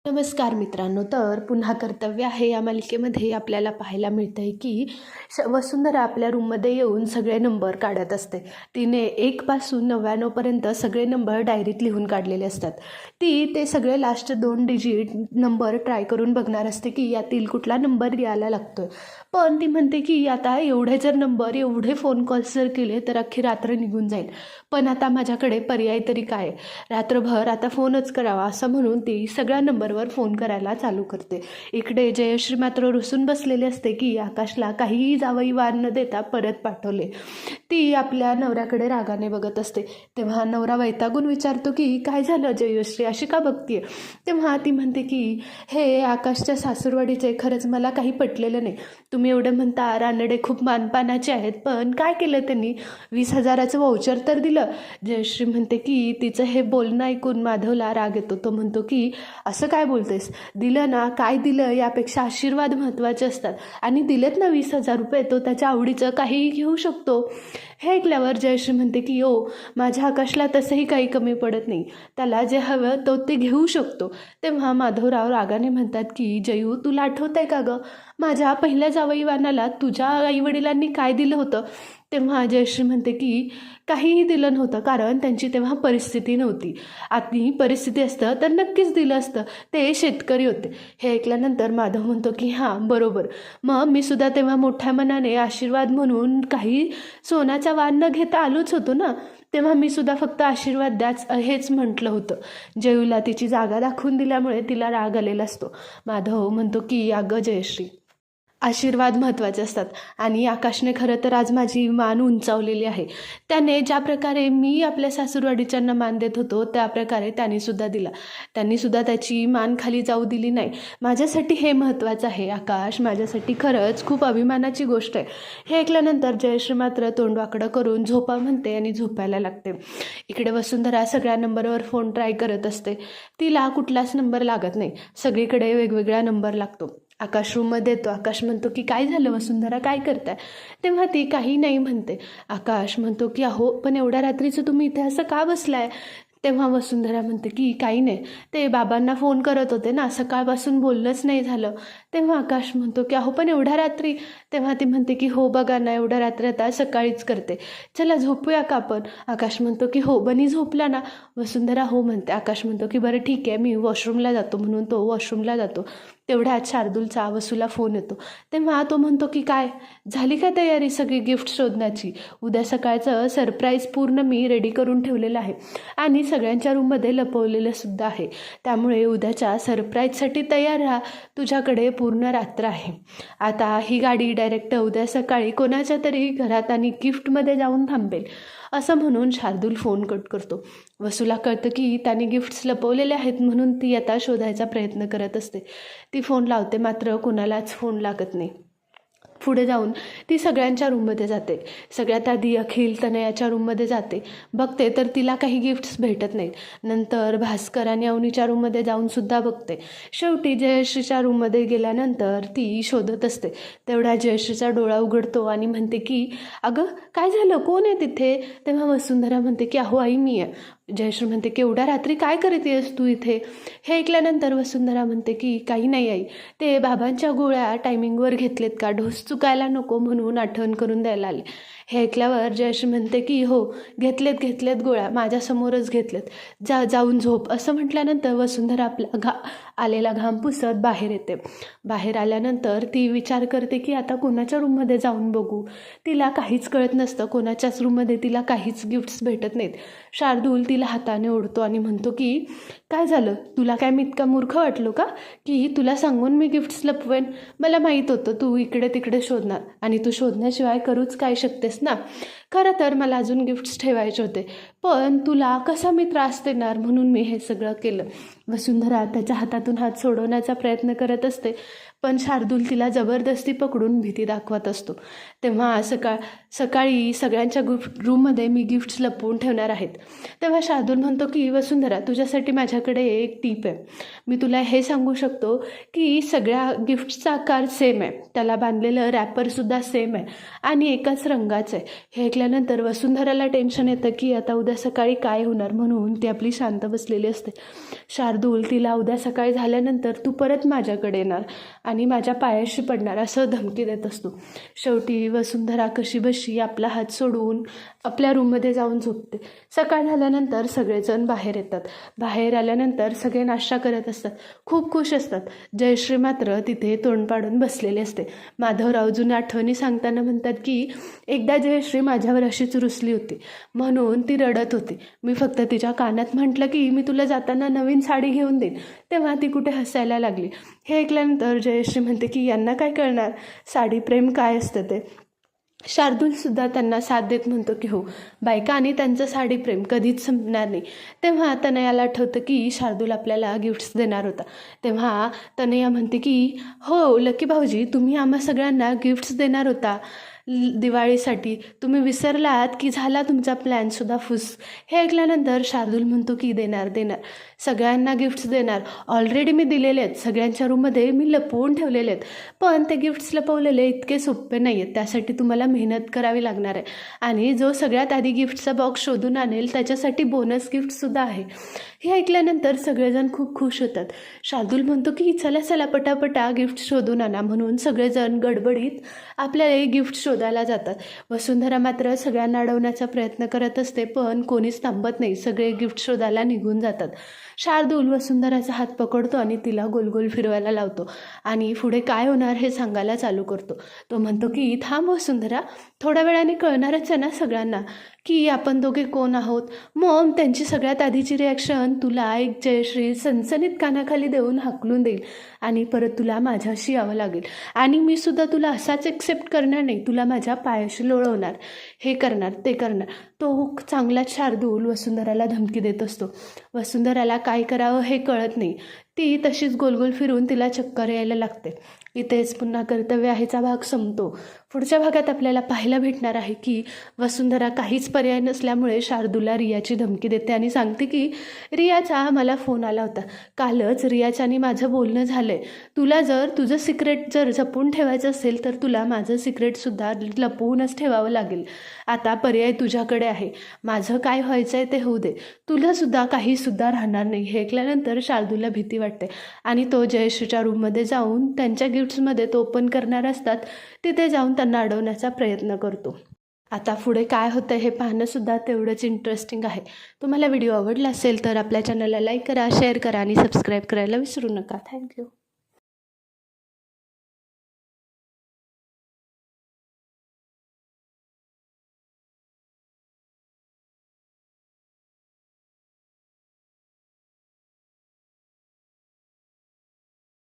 नमस्कार मित्रांनो. तर पुन्हा कर्तव्य आहे या मालिकेमध्ये आपल्याला पाहायला मिळतं आहे की वसुंधरा आपल्या रूममध्ये येऊन सगळे नंबर काढत असते. तिने 1 पासून 99पर्यंत सगळे नंबर डायरीत लिहून काढलेले असतात. ती ते सगळे लास्ट 2 डिजिट नंबर ट्राय करून बघणार असते की यातील कुठला नंबर यायला लागतोय. पण ती म्हणते की आता एवढे जर नंबर एवढे फोन कॉल्स जर केले तर अख्खी रात्र निघून जाईल. पण आता माझ्याकडे पर्याय तरी काय, रात्रभर आता फोनच करावा असं म्हणून ती सगळ्या नंबरवर फोन करायला चालू करते. इकडे जयश्री मात्र रुसून बसलेली असते की आकाशला काहीही जावई वार न देता परत पाठवले. ती आपल्या नवऱ्याकडे रागाने बघत असते. तेव्हा नवरा वैतागून विचारतो की काय झालं जयश्री, अशी का बघतीये. तेव्हा ती म्हणते की हे आकाशच्या सासूरवाडीचे खरंच मला काही पटलेलं नाही. तुम्ही एवढं म्हणता रानडे खूप मानपानाचे आहेत, पण काय केलं त्यांनी, 20,000चं व्हाउचर तर दिलं. जयश्री म्हणते की तिचं हे बोलणं ऐकून माधवला राग येतो. तो म्हणतो की असं काय बोलतेस, दिलं ना, काय दिलं यापेक्षा आशीर्वाद महत्त्वाचे असतात आणि दिलेत ना 20,000 रुपये, तो त्याच्या आवडीचं काहीही घेऊ शकतो. हे ऐकल्यावर जयश्री म्हणते की माझ्या आकाशला तसंही काही कमी पडत नाही, त्याला जे हवं तो ते घेऊ शकतो. तेव्हा माधवराव रागाने म्हणतात की जयू, तुला आठवत आहे का गं, माझ्या पहिल्या जावईवानाला तुझ्या आईवडिलांनी काय दिलं होतं. तेव्हा जयश्री म्हणते की काहीही दिलं नव्हतं, कारण त्यांची तेव्हा परिस्थिती नव्हती. आधी परिस्थिती असतं तर नक्कीच दिलं असतं, ते शेतकरी होते. हे ऐकल्यानंतर माधव म्हणतो की हां बरोबर, मग मी सुद्धा तेव्हा मोठ्या मनाने आशीर्वाद म्हणून काही सोन्याचा वाण न घेता आलोच होतो ना. तेव्हा मी सुद्धा फक्त आशीर्वाद द्याच हेच म्हटलं होतं. जयूला तिची जागा दाखवून दिल्यामुळे तिला राग आलेला असतो. माधव म्हणतो की अगं जयश्री, आशीर्वाद महत्त्वाचे असतात आणि आकाशने खरं तर आज माझी मान उंचावलेली आहे. त्याने ज्या प्रकारे मी आपल्या सासूरवाडीच्यांना मान देत होतो त्या प्रकारे त्यांनीसुद्धा दिला. त्यांनीसुद्धा त्याची मान खाली जाऊ दिली नाही. माझ्यासाठी हे महत्त्वाचं आहे आकाश, माझ्यासाठी खरंच खूप अभिमानाची गोष्ट आहे. हे ऐकल्यानंतर जयश्री मात्र तोंड वाकडं करून झोपा म्हणते आणि झोपायला लागते. इकडे वसुंधरा सगळ्या नंबरवर फोन ट्राय करत असते. तिला कुठलाच नंबर लागत नाही, सगळीकडे वेगवेगळा नंबर लागतो. आकाश रूममध्ये येतो. आकाश म्हणतो की काय झालं वसुंधरा, काय करताय. तेव्हा ती काही नाही म्हणते. आकाश म्हणतो की अहो पण एवढ्या रात्रीचं तुम्ही इथे असं का बसलाय. तेव्हा वसुंधरा म्हणते की काही नाही, ते बाबांना फोन करत होते ना, सकाळपासून बोलणंच नाही झालं. तेव्हा आकाश म्हणतो की अहो पण एवढ्या रात्री. तेव्हा ती म्हणते की हो बघा ना, एवढ्या रात्री आता सकाळीच करते, चला झोपूया का आपण. आकाश म्हणतो की हो बनी झोपला ना. वसुंधरा हो म्हणते. आकाश म्हणतो की बरं ठीक आहे, मी वॉशरूमला जातो, म्हणून तो वॉशरूमला जातो. तेवढ्यात शार्दूलचा वसूला फोन येतो. तेव्हा तो म्हणतो की काय झाली का तयारी सगळी गिफ्ट शोधण्याची, उद्या सकाळचं सरप्राईज पूर्ण मी रेडी करून ठेवलेलं आहे आणि सगळ्यांच्या रूममध्ये लपवलेलं सुद्धा आहे. त्यामुळे उद्याच्या सरप्राईजसाठी तयार राहा, तुझ्याकडे पूर्ण रात्र आहे. आता ही गाडी डायरेक्ट उद्या सकाळी कोणाच्या तरी घरात आणि गिफ्टमध्ये जाऊन थांबेल असं म्हणून शार्दूल फोन कट करतो. वसूला कळतं की त्याने गिफ्ट्स लपवलेले आहेत, म्हणून ती आता शोधायचा प्रयत्न करत असते. ती फोन लावते, मात्र कुणालाच फोन लागत नाही. पुढे जाऊन ती सगळ्यांच्या रूममध्ये जाते. सगळ्यात आधी अखिल तनयाच्या रूममध्ये जाते. बघते तर तिला काही गिफ्ट्स भेटत नाहीत. नंतर भास्कर आणि अवनीच्या रूममध्ये जाऊनसुद्धा बघते. शेवटी जयश्रीच्या रूममध्ये गेल्यानंतर ती शोधत असते. तेवढा जयश्रीचा डोळा उघडतो आणि म्हणते की अगं काय झालं, कोण आहे तिथे. तेव्हा वसुंधरा म्हणते की अहो आई मी आहे. जयश्री म्हणते की एवढ्या रात्री काय करतेस तू इथे. हे ऐकल्यानंतर वसुंधरा म्हणते की काही नाही आई, ते बाबांच्या गोळ्या टायमिंगवर घेतलेत का, डोस चुकायला नको म्हणून आठवण करून द्यायला आले. हे ऐकल्यावर जयश्री म्हणते की हो घेतलेत गोळ्या, माझ्यासमोरच घेतलेत, जाऊन झोप. असं म्हटल्यानंतर वसुंधरा आपला आलेला घाम पुसत बाहेर येते. बाहेर आल्यानंतर ती विचार करते की आता कोणाच्या रूममध्ये जाऊन बघू. तिला काहीच कळत नसतं, कोणाच्याच रूममध्ये तिला काहीच गिफ्ट्स भेटत नाहीत. शार्दूल तिला हाताने ओढतो आणि म्हणतो की काय झालं, तुला काय मी इतका मूर्ख वाटलो का की तुला सांगून मी गिफ्ट्स लपवेन. मला माहीत होतं तू इकडे तिकडे शोधणार आणि तू शोधण्याशिवाय करूच काय शकतेस ना. खरं तर मला अजून गिफ्ट्स ठेवायचे होते, पण तुला कसा मी त्रास देणार म्हणून मी हे सगळं केलं. वसुंधरा त्याच्या हातातून हात सोडवण्याचा प्रयत्न करत असते, पण शार्दूल तिला जबरदस्ती पकडून भीती दाखवत असतो. तेव्हा सकाळी सगळ्यांच्या रूममध्ये मी गिफ्ट्स लपवून ठेवणार आहेत. तेव्हा शार्दूल म्हणतो की वसुंधरा तुझ्यासाठी माझ्याकडे एक टीप आहे. मी तुला हे सांगू शकतो की सगळ्या गिफ्ट्सचा आकार सेम आहे, त्याला बांधलेलं रॅपरसुद्धा सेम आहे आणि एकाच रंगाचं आहे. हे ऐकल्यानंतर वसुंधराला टेन्शन येतं की आता उद्या सकाळी काय होणार, म्हणून ती आपली शांत बसलेली असते. शार्दूल तिला उद्या सकाळी झाल्यानंतर तू परत माझ्याकडे येणार आणि माझ्या पायाशी पडणार असं धमकी देत असतो. शेवटी वसुंधरा कशीबशी आपला हात सोडून आपल्या रूममध्ये जाऊन झोपते. सकाळ झाल्यानंतर सगळेजण बाहेर येतात. बाहेर आल्यानंतर सगळे नाश्ता करत असतात, खूप खुश असतात. जयश्री मात्र तिथे तोंड पाडून बसलेले असते. माधवराव जुन्या आठवणी सांगताना म्हणतात की एकदा जयश्री माझ्यावर अशीच रुसली होती म्हणून ती रडत होती. मी फक्त तिच्या कानात म्हटलं की मी तुला जाताना नवीन साडी घेऊन देईन, तेव्हा ती कुठे हसायला लागली. हे ऐकल्यानंतर जयश्री म्हणते की यांना काय कळणार साडी प्रेम काय असतं ते. शार्दूलसुद्धा त्यांना साथ देत म्हणतो की हो, बायका आणि त्यांचं साडी प्रेम कधीच संपणार नाही. तेव्हा तनयाला आठवतं की शार्दूल आपल्याला गिफ्ट्स देणार होता. तेव्हा तनया म्हणते की हो लकी भाऊजी, तुम्ही आम्हा सगळ्यांना गिफ्ट्स देणार होता दिवाळीसाठी, तुम्ही विसरलात की झाला तुमचा प्लॅनसुद्धा फुस. हे ऐकल्यानंतर शार्दूल म्हणतो की देणार सगळ्यांना गिफ्ट्स देणार. ऑलरेडी मी दिलेले आहेत, सगळ्यांच्या रूममध्ये मी लपवून ठेवलेले आहेत, पण ते गिफ्ट्स लपवलेले इतके सोपे नाही आहेत. त्यासाठी तुम्हाला मेहनत करावी लागणार आहे आणि जो सगळ्यात आधी गिफ्टचा बॉक्स शोधून आणेल त्याच्यासाठी बोनस गिफ्टसुद्धा आहे. हे ऐकल्यानंतर सगळेजण खूप खुश होतात. शार्दूल म्हणतो की चला चला पटापटा गिफ्ट शोधून आणा, म्हणून सगळेजण गडबडीत आपल्याला गिफ्ट शोधायला जातात. वसुंधरा मात्र सगळ्यांना अडवण्याचा प्रयत्न करत असते, पण कोणीच थांबत नाही. सगळे गिफ्ट शोधायला निघून जातात. शार्दूल वसुंधराचा हात पकडतो आणि तिला गोल गोल फिरवायला लावतो आणि पुढे काय होणार हे सांगायला चालू करतो. तो म्हणतो की थांब वसुंधरा, थोड्या वेळाने कळणारच आहे ना सगळ्यांना की आपण दोघे कोण आहोत. मग त्यांची सगळ्यात आधीची रिॲक्शन तुला एक जयश्री सनसनीत कानाखाली देऊन हाकलून देईल आणि परत तुला माझ्याशी यावं लागेल आणि मी सुद्धा तुला असाच एक्सेप्ट करणार नाही, तुला माझ्या पायाशी लोळवणार, हे करणार ते करणार. तो चांगलाच शार्दूल वसुंधराला धमकी देत असतो. वसुंधराला काय करावं हे कळत नाही. ती तशीच गोलगोल फिरून तिला चक्कर यायला लागते. इथेच पुन्हा कर्तव्य आहेचा भाग संपतो. पुढच्या भागात आपल्याला पाहायला भेटणार आहे की वसुंधरा काहीच पर्याय नसल्यामुळे शार्दूलला रियाची धमकी देते आणि सांगते की रियाचा मला फोन आला होता कालच, रियाच्याने माझं बोलणं झालं आहे, तुला जर तुझं सिक्रेट जर जपून ठेवायचं असेल तर तुला माझं सिक्रेटसुद्धा लपवूनच ठेवावं लागेल. आता पर्याय तुझ्याकडे आहे, माझं काय व्हायचं आहे ते होऊ दे, तुलासुद्धा काहीसुद्धा राहणार नाही. हे ऐकल्यानंतर शार्दूलला भीती वाटते आणि तो जयश्रीच्या रूममध्ये जाऊन त्यांच्या गिफ्ट्समध्ये तो ओपन करणार असतात तिथे जाऊन त्यांना अडवण्याचा प्रयत्न करतो. आता पुढे काय होतं हे पाहणंसुद्धा तेवढंच इंटरेस्टिंग आहे. तुम्हाला व्हिडिओ आवडला असेल तर आपल्या चॅनलला लाईक करा, शेअर करा आणि सबस्क्राईब करायला विसरू नका. थँक्यू.